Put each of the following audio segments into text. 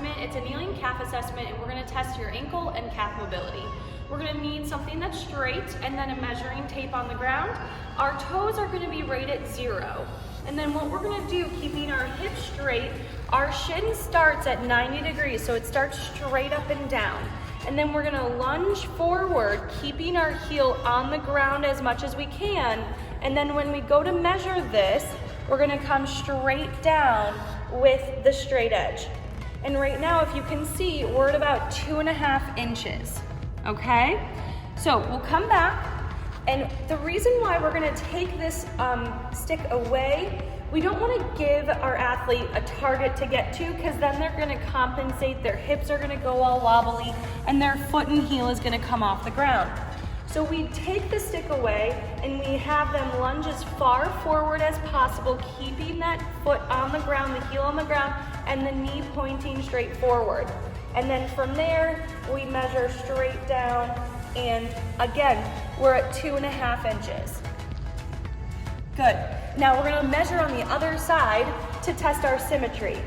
assessment. It's a kneeling calf assessment, and we're gonna test your ankle and calf mobility. We're gonna need something that's straight and then a measuring tape on the ground. Our toes are gonna be right at 0. And then what we're gonna do, keeping our hips straight, our shin starts at 90 degrees, so it starts straight up and down. And then we're gonna lunge forward, keeping our heel on the ground as much as we can. And then when we go to measure this, we're gonna come straight down with the straight edge. And right now, if you can see, we're at about 2.5 inches, okay? So we'll come back, and the reason why we're gonna take this stick away, we don't wanna give our athlete a target to get to, because then they're gonna compensate, their hips are gonna go all wobbly, and their foot and heel is gonna come off the ground. So we take the stick away and we have them lunge as far forward as possible, keeping that foot on the ground, the heel on the ground, and the knee pointing straight forward. And then from there, we measure straight down, and again, we're at 2.5 inches. Good. Now we're gonna measure on the other side to test our symmetry.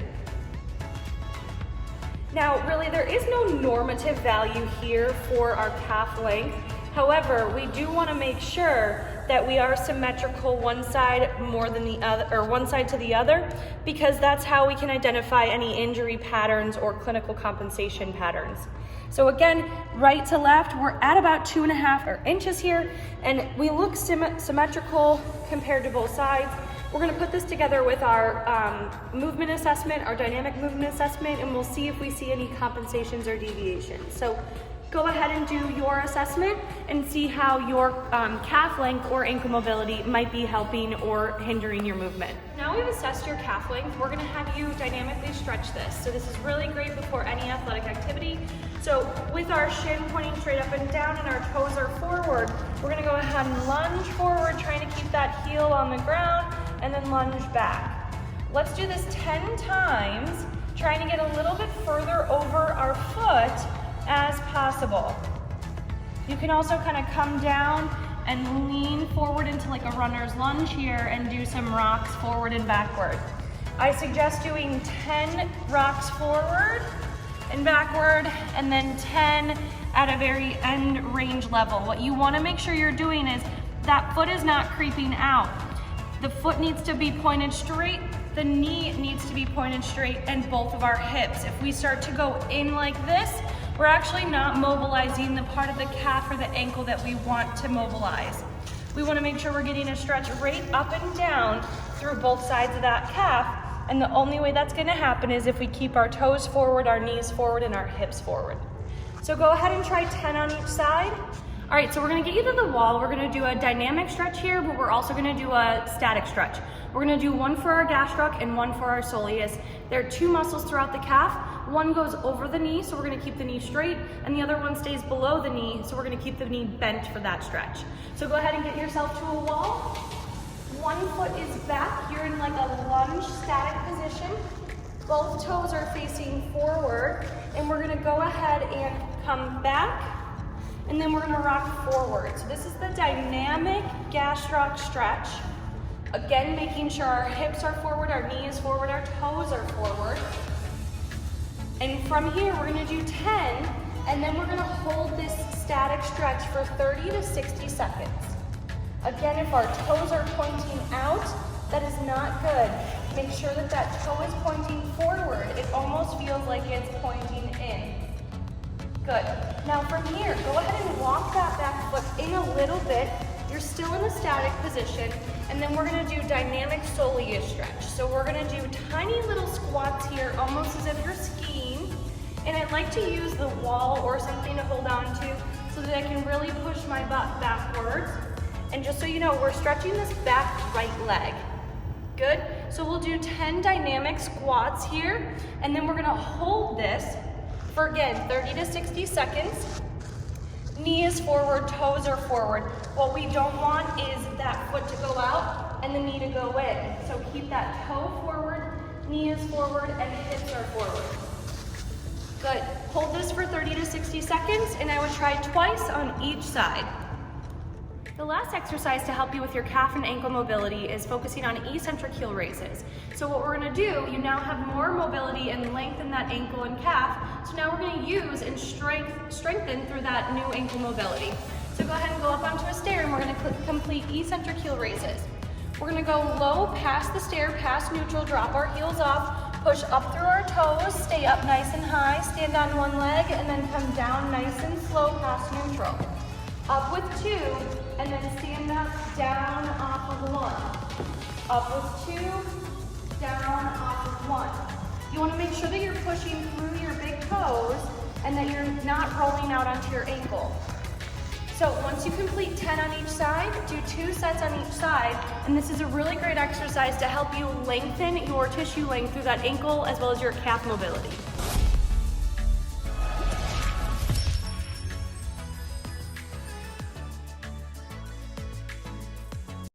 Now, really, there is no normative value here for our calf length. However, we do want to make sure that we are symmetrical one side more than the other, or one side to the other, because that's how we can identify any injury patterns or clinical compensation patterns. So again, right to left, we're at about 2.5 inches here, and we look symmetrical compared to both sides. We're going to put this together with our movement assessment, our dynamic movement assessment, and we'll see if we see any compensations or deviations. So go ahead and do your assessment and see how your calf length or ankle mobility might be helping or hindering your movement. Now we've assessed your calf length, we're gonna have you dynamically stretch this. So this is really great before any athletic activity. So with our shin pointing straight up and down and our toes are forward, we're gonna go ahead and lunge forward, trying to keep that heel on the ground, and then lunge back. Let's do this 10 times, trying to get a little bit further over our foot as possible. You can also kind of come down and lean forward into like a runner's lunge here and do some rocks forward and backward. I suggest doing 10 rocks forward and backward, and then 10 at a very end range level. What you want to make sure you're doing is that foot is not creeping out. The foot needs to be pointed straight, the knee needs to be pointed straight, and both of our hips. If we start to go in like this, we're actually not mobilizing the part of the calf or the ankle that we want to mobilize. We want to make sure we're getting a stretch right up and down through both sides of that calf, and the only way that's going to happen is if we keep our toes forward, our knees forward, and our hips forward. So go ahead and try 10 on each side. All right, so we're gonna get you to the wall. We're gonna do a dynamic stretch here, but we're also gonna do a static stretch. We're gonna do one for our gastroc and one for our soleus. There are 2 muscles throughout the calf. One goes over the knee, so we're gonna keep the knee straight, and the other one stays below the knee, so we're gonna keep the knee bent for that stretch. So go ahead and get yourself to a wall. One foot is back. You're in like a lunge static position. Both toes are facing forward, and we're gonna go ahead and come back, and then we're gonna rock forward. So this is the dynamic gastroc stretch. Again, making sure our hips are forward, our knee is forward, our toes are forward. And from here, we're gonna do 10, and then we're gonna hold this static stretch for 30 to 60 seconds. Again, if our toes are pointing out, that is not good. Make sure that that toe is pointing forward. It almost feels like it's pointing in. Good. Now from here, go ahead and walk that back foot in a little bit. You're still in a static position, and then we're gonna do dynamic soleus stretch. So we're gonna do tiny little squats here, almost as if you're skiing. And I'd like to use the wall or something to hold on to so that I can really push my butt backwards. And just so you know, we're stretching this back right leg. Good. So we'll do 10 dynamic squats here, and then we're gonna hold this for, again, 30 to 60 seconds. Knee is forward, toes are forward. What we don't want is that foot to go out and the knee to go in. So keep that toe forward, knee is forward, and hips are forward. Good. Hold this for 30 to 60 seconds, and I would try twice on each side. The last exercise to help you with your calf and ankle mobility is focusing on eccentric heel raises. So what we're gonna do, you now have more mobility and length in that ankle and calf, so now we're gonna use and strengthen through that new ankle mobility. So go ahead and go up onto a stair and we're gonna complete eccentric heel raises. We're gonna go low past the stair, past neutral, drop our heels off, push up through our toes, stay up nice and high, stand on one leg, and then come down nice and slow past neutral. Up with 2, and then stand up, down, off of 1. Up with 2, down, off of 1. You wanna make sure that you're pushing through your big toes and that you're not rolling out onto your ankle. So once you complete 10 on each side, do 2 sets on each side, and this is a really great exercise to help you lengthen your tissue length through that ankle as well as your calf mobility.